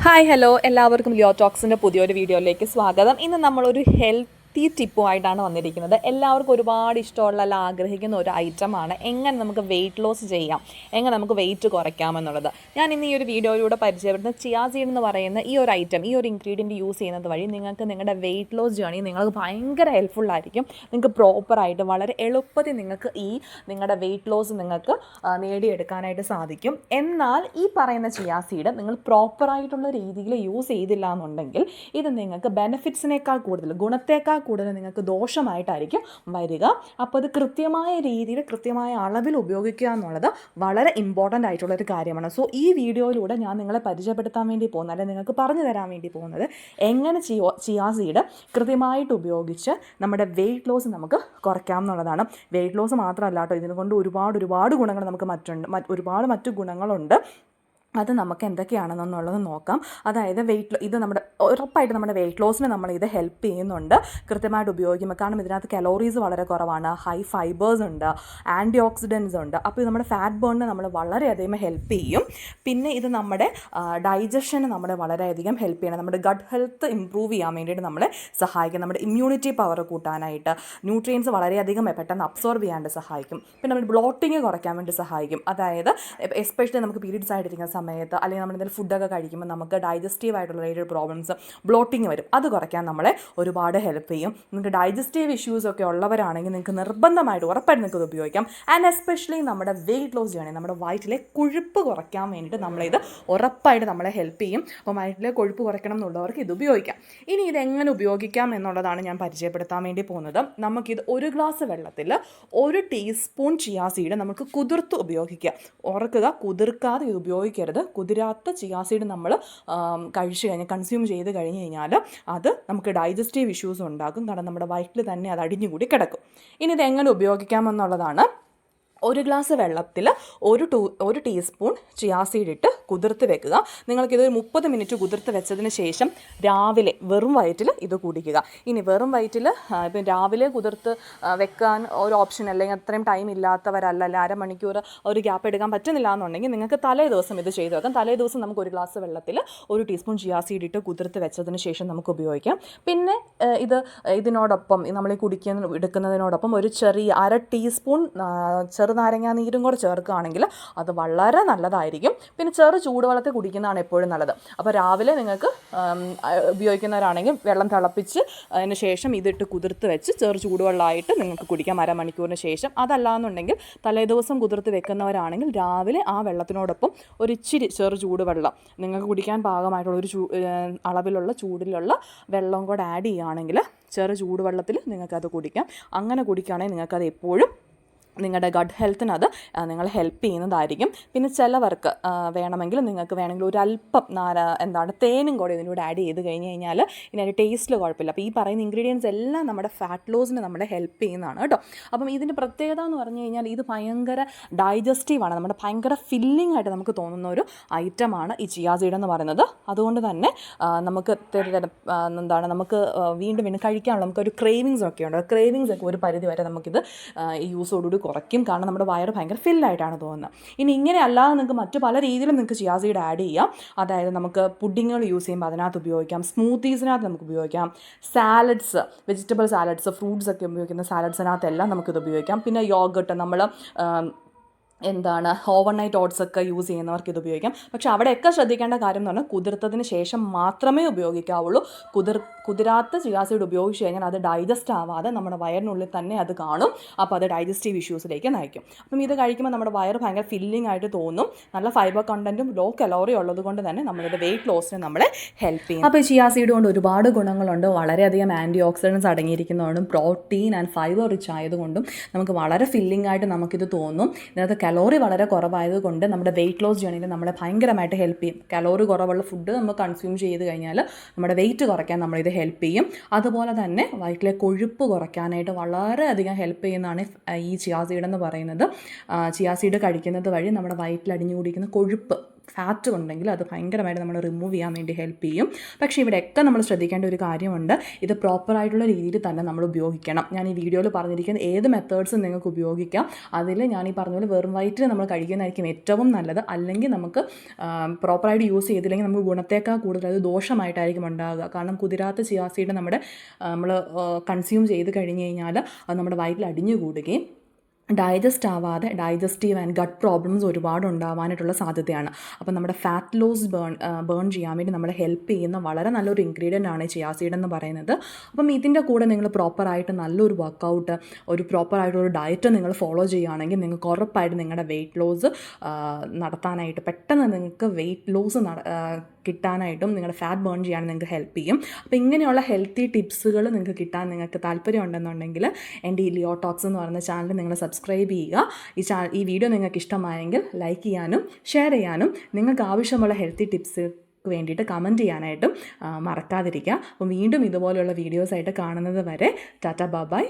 Hi hello എല്ലാവർക്കും Leo ടോക്സിൻ്റെ പുതിയൊരു വീഡിയോയിലേക്ക് സ്വാഗതം. ഇന്ന് നമ്മളൊരു ഹെൽത്തി ടിപ്പുമായിട്ടാണ് വന്നിരിക്കുന്നത്. എല്ലാവർക്കും ഒരുപാട് ഇഷ്ടമുള്ള അല്ല ആഗ്രഹിക്കുന്ന ഒരു ഐറ്റമാണ് എങ്ങനെ നമുക്ക് വെയിറ്റ് ലോസ് ചെയ്യാം, എങ്ങനെ നമുക്ക് വെയിറ്റ് കുറയ്ക്കാമെന്നുള്ളത്. ഞാൻ ഇന്ന് ഈ ഒരു വീഡിയോയിലൂടെ പരിചയപ്പെടുന്ന ചിയാ സീഡ് എന്ന് പറയുന്ന ഈ ഒരു ഐറ്റം, ഈ ഒരു ഇൻഗ്രീഡിയൻറ്റ് യൂസ് ചെയ്യുന്നത് വഴി നിങ്ങൾക്ക് നിങ്ങളുടെ വെയിറ്റ് ലോസ് ജേണി നിങ്ങൾക്ക് ഭയങ്കര ഹെൽപ്ഫുള്ളായിരിക്കും. നിങ്ങൾക്ക് പ്രോപ്പറായിട്ട് വളരെ എളുപ്പത്തിൽ നിങ്ങൾക്ക് നിങ്ങളുടെ വെയിറ്റ് ലോസ് നിങ്ങൾക്ക് നേടിയെടുക്കാനായിട്ട് സാധിക്കും. എന്നാൽ ഈ പറയുന്ന ചിയാ സീഡ് നിങ്ങൾ പ്രോപ്പറായിട്ടുള്ള രീതിയിൽ യൂസ് ചെയ്തില്ല എന്നുണ്ടെങ്കിൽ ഇത് നിങ്ങൾക്ക് ബെനിഫിറ്റ്സിനേക്കാൾ കൂടുതൽ, ഗുണത്തേക്കാൾ കൂടുതൽ നിങ്ങൾക്ക് ദോഷമായിട്ടായിരിക്കും വരിക. അപ്പോൾ അത് കൃത്യമായ രീതിയിൽ കൃത്യമായ അളവിൽ ഉപയോഗിക്കുക എന്നുള്ളത് വളരെ ഇമ്പോർട്ടൻ്റ് ആയിട്ടുള്ളൊരു കാര്യമാണ്. സോ ഈ വീഡിയോയിലൂടെ ഞാൻ നിങ്ങളെ പരിചയപ്പെടുത്താൻ വേണ്ടി പോകുന്നത്, അല്ലെങ്കിൽ നിങ്ങൾക്ക് പറഞ്ഞു തരാൻ വേണ്ടി പോകുന്നത് എങ്ങനെ ചിയാ സീഡ് കൃത്യമായിട്ട് ഉപയോഗിച്ച് നമ്മുടെ വെയിറ്റ് ലോസ് നമുക്ക് കുറയ്ക്കാം എന്നുള്ളതാണ്. വെയിറ്റ് ലോസ് മാത്രമല്ല കേട്ടോ, ഇതിനെക്കൊണ്ട് ഒരുപാട് ഗുണങ്ങൾ നമുക്ക് ഒരുപാട് മറ്റു ഗുണങ്ങളുണ്ട്. അത് നമുക്ക് എന്തൊക്കെയാണെന്നുള്ളത് നോക്കാം. അതായത് ഇത് ഉറപ്പായിട്ട് നമ്മുടെ വെയിറ്റ് ലോസിന് നമ്മളിത് ഹെൽപ്പ് ചെയ്യുന്നുണ്ട് കൃത്യമായിട്ട് ഉപയോഗിക്കുമ്പോൾ. കാരണം ഇതിനകത്ത് കലോറീസ് വളരെ കുറവാണ്, ഹൈ ഫൈബേഴ്സ് ഉണ്ട്, ആൻറ്റി ഓക്സിഡൻസ് ഉണ്ട്. അപ്പോൾ ഇത് നമ്മുടെ ഫാറ്റ് ബേണിന് നമ്മൾ വളരെയധികം ഹെൽപ്പ് ചെയ്യും. പിന്നെ ഇത് നമ്മുടെ ഡൈജഷന് നമ്മളെ വളരെയധികം ഹെൽപ്പ് ചെയ്യണം. നമ്മുടെ ഗട്ട് ഹെൽത്ത് ഇമ്പ്രൂവ് ചെയ്യാൻ വേണ്ടിയിട്ട് നമ്മളെ സഹായിക്കും. നമ്മുടെ ഇമ്മ്യൂണിറ്റി പവർ കൂട്ടാനായിട്ട്, ന്യൂട്രിയൻസ് വളരെയധികം പെട്ടെന്ന് അബ്സോർബ് ചെയ്യാണ്ട് സഹായിക്കും. പിന്നെ നമ്മുടെ ബ്ലോട്ടിങ് കുറയ്ക്കാൻ വേണ്ടി സഹായിക്കും. അതായത് എസ്പെഷ്യലി നമുക്ക് പീരീഡ്സ് ആയിട്ടിരിക്കുന്ന സമയത്ത്, അല്ലെങ്കിൽ നമ്മൾ എന്തെങ്കിലും ഫുഡൊക്കെ കഴിക്കുമ്പോൾ നമുക്ക് ഡൈജസ്റ്റീവ് ആയിട്ടുള്ള റിലേറ്റഡ് പ്രോബ്ലംസ്, ബ്ലോട്ടിങ് വരും. അത് കുറയ്ക്കാൻ നമ്മളെ ഒരുപാട് ഹെൽപ്പ് ചെയ്യും. നിങ്ങൾക്ക് ഡൈജസ്റ്റീവ് ഇഷ്യൂസ് ഒക്കെ ഉള്ളവരാണെങ്കിൽ നിങ്ങൾക്ക് നിർബന്ധമായിട്ട് ഉറപ്പായിട്ട് നിങ്ങൾക്ക് ഇത് ഉപയോഗിക്കാം. ആൻഡ് എസ്പെഷ്യലി നമ്മുടെ വെയിറ്റ് ലോസ് ചെയ്യണമെങ്കിൽ നമ്മുടെ വയറ്റിലെ കൊഴുപ്പ് കുറയ്ക്കാൻ വേണ്ടിയിട്ട് നമ്മളിത് ഉറപ്പായിട്ട് നമ്മളെ ഹെൽപ്പ് ചെയ്യും. അപ്പോൾ വയറ്റിലെ കൊഴുപ്പ് കുറയ്ക്കണം എന്നുള്ളവർക്ക് ഇത് ഉപയോഗിക്കാം. ഇനി ഇതെങ്ങനെ ഉപയോഗിക്കാം എന്നുള്ളതാണ് ഞാൻ പരിചയപ്പെടുത്താൻ വേണ്ടി പോകുന്നത്. നമുക്കിത് 1 ഗ്ലാസ് വെള്ളത്തിൽ 1 ടീസ്പൂൺ ചിയാ സീഡ് നമുക്ക് കുതിർത്ത് ഉപയോഗിക്കുക. ഓർക്കുക, കുതിർക്കാതെ ഇത് ഉപയോഗിക്കരുത്. കുതിരാത്ത ചിയാ സീഡ് നമ്മൾ കൺസ്യൂം ചെയ്ത് കഴിഞ്ഞ് കഴിഞ്ഞാൽ അത് നമുക്ക് ഡൈജസ്റ്റീവ് ഇഷ്യൂസ് ഉണ്ടാക്കും. കാരണം നമ്മുടെ വയറ്റിൽ തന്നെ അത് അടിഞ്ഞുകൂടി കിടക്കും. ഇനി ഇത് എങ്ങനെ ഉപയോഗിക്കാമെന്നുള്ളതാണ്. 1 ഗ്ലാസ് വെള്ളത്തിൽ 1 ടീസ്പൂൺ ചിയാ സീഡ് ഇട്ട് കുതിർത്ത് വെക്കുക. നിങ്ങൾക്കിത് 30 മിനിറ്റ് കുതിർത്ത് വെച്ചതിന് ശേഷം രാവിലെ വെറും വയറ്റിൽ ഇത് കുടിക്കുക. ഇനി വെറും വയറ്റിൽ ഇപ്പം രാവിലെ കുതിർത്ത് വെക്കാൻ ഒരു ഓപ്ഷൻ, അല്ലെങ്കിൽ അത്രയും ടൈം ഇല്ലാത്തവരല്ല, അല്ലെങ്കിൽ അരമണിക്കൂർ ഒരു ഗ്യാപ്പ് എടുക്കാൻ പറ്റുന്നില്ല എന്നുണ്ടെങ്കിൽ നിങ്ങൾക്ക് തലേ ദിവസം ഇത് ചെയ്ത് വെക്കാം. തലേ ദിവസം നമുക്ക് 1 ഗ്ലാസ് വെള്ളത്തിൽ 1 ടീസ്പൂൺ ചിയാ സീഡ് ഇട്ട് കുതിർത്ത് വെച്ചതിന് ശേഷം നമുക്ക് ഉപയോഗിക്കാം. പിന്നെ ഇതിനോടൊപ്പം നമ്മൾ എടുക്കുന്നതിനോടൊപ്പം ഒരു ചെറിയ 1/2 ടീസ്പൂൺ നാരങ്ങാ നീരും കൂടെ ചേർക്കുകയാണെങ്കിൽ അത് വളരെ നല്ലതായിരിക്കും. പിന്നെ ചൂടുവെള്ളത്തിൽ കുടിക്കുന്നതാണ് എപ്പോഴും നല്ലത്. അപ്പോൾ രാവിലെ നിങ്ങൾക്ക് ഉപയോഗിക്കുന്നവരാണെങ്കിൽ വെള്ളം തിളപ്പിച്ച് അതിന് ശേഷം ഇതിട്ട് കുതിർത്ത് വെച്ച് ചൂടുവെള്ളമായിട്ട് നിങ്ങൾക്ക് കുടിക്കാം അരമണിക്കൂറിന് ശേഷം. അതല്ലാന്നുണ്ടെങ്കിൽ തലേദിവസം കുതിർത്ത് വെക്കുന്നവരാണെങ്കിൽ രാവിലെ ആ വെള്ളത്തിനോടൊപ്പം ഒരു ഇച്ചിരി ചൂടുവെള്ളം നിങ്ങൾക്ക് കുടിക്കാൻ പാകമായിട്ടുള്ള അളവിലുള്ള ചൂടിലുള്ള വെള്ളം കൂടെ ആഡ് ചെയ്യുകയാണെങ്കിൽ ചൂടുവെള്ളത്തിൽ നിങ്ങൾക്കത് കുടിക്കാം. അങ്ങനെ കുടിക്കുകയാണെങ്കിൽ നിങ്ങൾക്കത് എപ്പോഴും നിങ്ങളുടെ ഗട്ട് ഹെൽത്തിനത് നിങ്ങൾ ഹെൽപ്പ് ചെയ്യുന്നതായിരിക്കും. പിന്നെ ചിലവർക്ക് വേണമെങ്കിൽ ഒരല്പം തേനും കൂടെ ഇതിലൂടെ ആഡ് ചെയ്ത് കഴിഞ്ഞ് കഴിഞ്ഞാൽ ഇതിൻ്റെ ടേസ്റ്റിൽ കുഴപ്പമില്ല. അപ്പോൾ ഈ പറയുന്ന ഇൻഗ്രീഡിയൻസ് എല്ലാം നമ്മുടെ ഫാറ്റ് ലോസിന് നമ്മളെ ഹെൽപ്പ് ചെയ്യുന്നതാണ് കേട്ടോ. അപ്പം ഇതിൻ്റെ പ്രത്യേകത എന്ന് പറഞ്ഞു കഴിഞ്ഞാൽ ഇത് ഭയങ്കര ഡൈജസ്റ്റീവാണ്, നമ്മുടെ ഭയങ്കര ഫില്ലിംഗ് ആയിട്ട് നമുക്ക് തോന്നുന്ന ഒരു ഐറ്റമാണ് ഈ ചിയാ സീഡ് എന്ന് പറയുന്നത്. അതുകൊണ്ട് തന്നെ നമുക്ക് നമുക്ക് വീണ്ടും കഴിക്കാനുള്ള നമുക്കൊരു ക്രേവിങ്സ് ഒക്കെ ഉണ്ട്. ക്രേവിങ്സ് ഒക്കെ ഒരു പരിധി വരെ നമുക്കിത് ഈ യൂസോടുകൂടി കുറയ്ക്കും. കാരണം നമ്മുടെ വയറ് ഭയങ്കര ഫില്ലായിട്ടാണ് തോന്നുന്നത്. ഇനി ഇങ്ങനെ അല്ലാതെ നിങ്ങൾക്ക് മറ്റു പല രീതിയിലും നിങ്ങൾക്ക് ചിയാ സീഡ് ആഡ് ചെയ്യാം. അതായത് നമുക്ക് പുഡിങ്ങുകൾ യൂസ് ചെയ്യുമ്പോൾ അതിനകത്ത് ഉപയോഗിക്കാം, സ്മൂത്തീസിനകത്ത് നമുക്ക് ഉപയോഗിക്കാം, സാലഡ്സ്, വെജിറ്റബിൾ സാലഡ്സ്, ഫ്രൂട്ട്സ് ഒക്കെ ഉപയോഗിക്കുന്ന സാലഡ്സിനകത്തെല്ലാം നമുക്കിത് ഉപയോഗിക്കാം. പിന്നെ യോഗട്ട്, നമ്മൾ ഓവർനൈറ്റ് ഓട്സ് ഒക്കെ യൂസ് ചെയ്യുന്നവർക്ക് ഇത് ഉപയോഗിക്കാം. പക്ഷെ അവിടെയൊക്കെ ശ്രദ്ധിക്കേണ്ട കാര്യം എന്ന് പറഞ്ഞാൽ കുതിർത്തതിന് ശേഷം മാത്രമേ ഉപയോഗിക്കാവുള്ളൂ. കുതിരാത്ത ചിയാ സീഡ് ഉപയോഗിച്ച് കഴിഞ്ഞാൽ അത് ഡൈജസ്റ്റ് ആവാതെ നമ്മുടെ വയറിനുള്ളിൽ തന്നെ അത് കാണും. അപ്പോൾ അത് ഡൈജസ്റ്റീവ് ഇഷ്യൂസിലേക്ക് നയിക്കും. അപ്പം ഇത് കഴിക്കുമ്പോൾ നമ്മുടെ വയറ് ഭയങ്കര ഫില്ലിംഗ് ആയിട്ട് തോന്നും. നല്ല ഫൈബർ കണ്ടൻറ്റും ലോ കലോറി ഉള്ളത് കൊണ്ട് തന്നെ നമ്മളുടെ വെയിറ്റ് ലോസിനെ നമ്മളെ ഹെൽപ്പ് ചെയ്യും. അപ്പോൾ ചിയാ സീഡ് കൊണ്ട് ഒരുപാട് ഗുണങ്ങളുണ്ട്. വളരെയധികം ആൻറ്റി ഓക്സിഡൻസ് അടങ്ങിയിരിക്കുന്നതുകൊണ്ടും പ്രോട്ടീൻ ആൻഡ് ഫൈബർ റിച്ച് ആയതുകൊണ്ടും നമുക്ക് വളരെ ഫില്ലിംഗ് ആയിട്ട് നമുക്കിത് തോന്നും. ഇതിനകത്ത് കലോറി വളരെ കുറവായതുകൊണ്ട് നമ്മുടെ വെയിറ്റ് ലോസ് ജേണിയിൽ നമ്മളെ ഭയങ്കരമായിട്ട് ഹെൽപ്പ് ചെയ്യും. കലോറി കുറവുള്ള ഫുഡ് നമ്മൾ കൺസ്യൂം ചെയ്ത് കഴിഞ്ഞാൽ നമ്മുടെ വെയിറ്റ് കുറയ്ക്കാൻ നമ്മളിത് ഹെൽപ്പ് ചെയ്യും. അതുപോലെ തന്നെ വയറ്റിലെ കൊഴുപ്പ് കുറയ്ക്കാനായിട്ട് വളരെയധികം ഹെൽപ്പ് ചെയ്യുന്നതാണ് ഈ ചിയാ സീഡ് എന്ന് പറയുന്നത്. ചിയാ സീഡ് കഴിക്കുന്നത് വഴി നമ്മുടെ വയറ്റിൽ അടിഞ്ഞു കൂടിയിരിക്കുന്ന കൊഴുപ്പ് ഫാറ്റ് ഉണ്ടെങ്കിൽ അത് ഭയങ്കരമായിട്ട് നമ്മൾ റിമൂവ് ചെയ്യാൻ വേണ്ടി ഹെൽപ്പ് ചെയ്യും. പക്ഷേ ഇവിടെയൊക്കെ നമ്മൾ ശ്രദ്ധിക്കേണ്ട ഒരു കാര്യമുണ്ട്, ഇത് പ്രോപ്പറായിട്ടുള്ള രീതിയിൽ തന്നെ നമ്മൾ ഉപയോഗിക്കണം. ഞാൻ ഈ വീഡിയോയിൽ പറഞ്ഞിരിക്കുന്ന ഏത് മെത്തേഡ്സും നിങ്ങൾക്ക് ഉപയോഗിക്കാം. അതിൽ ഞാൻ ഈ പറഞ്ഞ പോലെ വെറും വയറ്റിൽ നമ്മൾ കഴിക്കുന്നതായിരിക്കും ഏറ്റവും നല്ലത്. അല്ലെങ്കിൽ നമുക്ക് പ്രോപ്പറായിട്ട് യൂസ് ചെയ്തില്ലെങ്കിൽ നമുക്ക് ഗുണത്തേക്കാൾ കൂടുതൽ അത് ദോഷമായിട്ടായിരിക്കും ഉണ്ടാകുക. കാരണം കുതിരാത്ത ചിയാ സീഡ് നമ്മൾ കൺസ്യൂം ചെയ്ത് കഴിഞ്ഞ് കഴിഞ്ഞാൽ അത് നമ്മുടെ വയറ്റിൽ അടിഞ്ഞു കൂടുകയും ഡൈജസ്റ്റ് ആവാതെ ഡൈജസ്റ്റീവ് ആൻഡ് ഗട്ട് പ്രോബ്ലംസ് ഒരുപാട് ഉണ്ടാവാനായിട്ടുള്ള സാധ്യതയാണ്. അപ്പോൾ നമ്മുടെ ഫാറ്റ് ലോസ് ബേൺ ചെയ്യാൻ വേണ്ടി നമ്മളെ ഹെൽപ്പ് ചെയ്യുന്ന വളരെ നല്ലൊരു ഇൻഗ്രീഡിയൻ്റ് ആണ് ചിയാ സീഡ് എന്ന് പറയുന്നത്. അപ്പം ഇതിൻ്റെ കൂടെ നിങ്ങൾ പ്രോപ്പറായിട്ട് നല്ലൊരു വർക്കൗട്ട്, ഒരു പ്രോപ്പറായിട്ടൊരു ഡയറ്റ് നിങ്ങൾ ഫോളോ ചെയ്യുകയാണെങ്കിൽ നിങ്ങൾക്ക് ഉറപ്പായിട്ട് നിങ്ങളുടെ വെയിറ്റ് ലോസ് നടത്താനായിട്ട്, പെട്ടെന്ന് നിങ്ങൾക്ക് വെയിറ്റ് ലോസ് കിട്ടാനായിട്ടും നിങ്ങളുടെ ഫാറ്റ് ബേൺ ചെയ്യാൻ നിങ്ങൾക്ക് ഹെൽപ്പ് ചെയ്യും. അപ്പോൾ ഇങ്ങനെയുള്ള ഹെൽത്തി ടിപ്സുകൾ നിങ്ങൾക്ക് കിട്ടാൻ നിങ്ങൾക്ക് താല്പര്യം ഉണ്ടെന്നുണ്ടെങ്കിൽ എൻ്റെ ഈ ലിയോ ടോക്സ് എന്ന് പറയുന്ന ചാനൽ നിങ്ങൾ സബ്സ്ക്രൈബ് ചെയ്യുക. ഈ വീഡിയോ നിങ്ങൾക്ക് ഇഷ്ടമായെങ്കിൽ ലൈക്ക് ചെയ്യാനും ഷെയർ ചെയ്യാനും നിങ്ങൾക്ക് ആവശ്യമുള്ള ഹെൽത്തി ടിപ്സ് വേണ്ടിയിട്ട് കമൻറ്റ് ചെയ്യാനായിട്ടും മറക്കാതിരിക്കുക. അപ്പോൾ വീണ്ടും ഇതുപോലെയുള്ള വീഡിയോസായിട്ട് കാണുന്നത് വരെ ടാറ്റ ബൈ.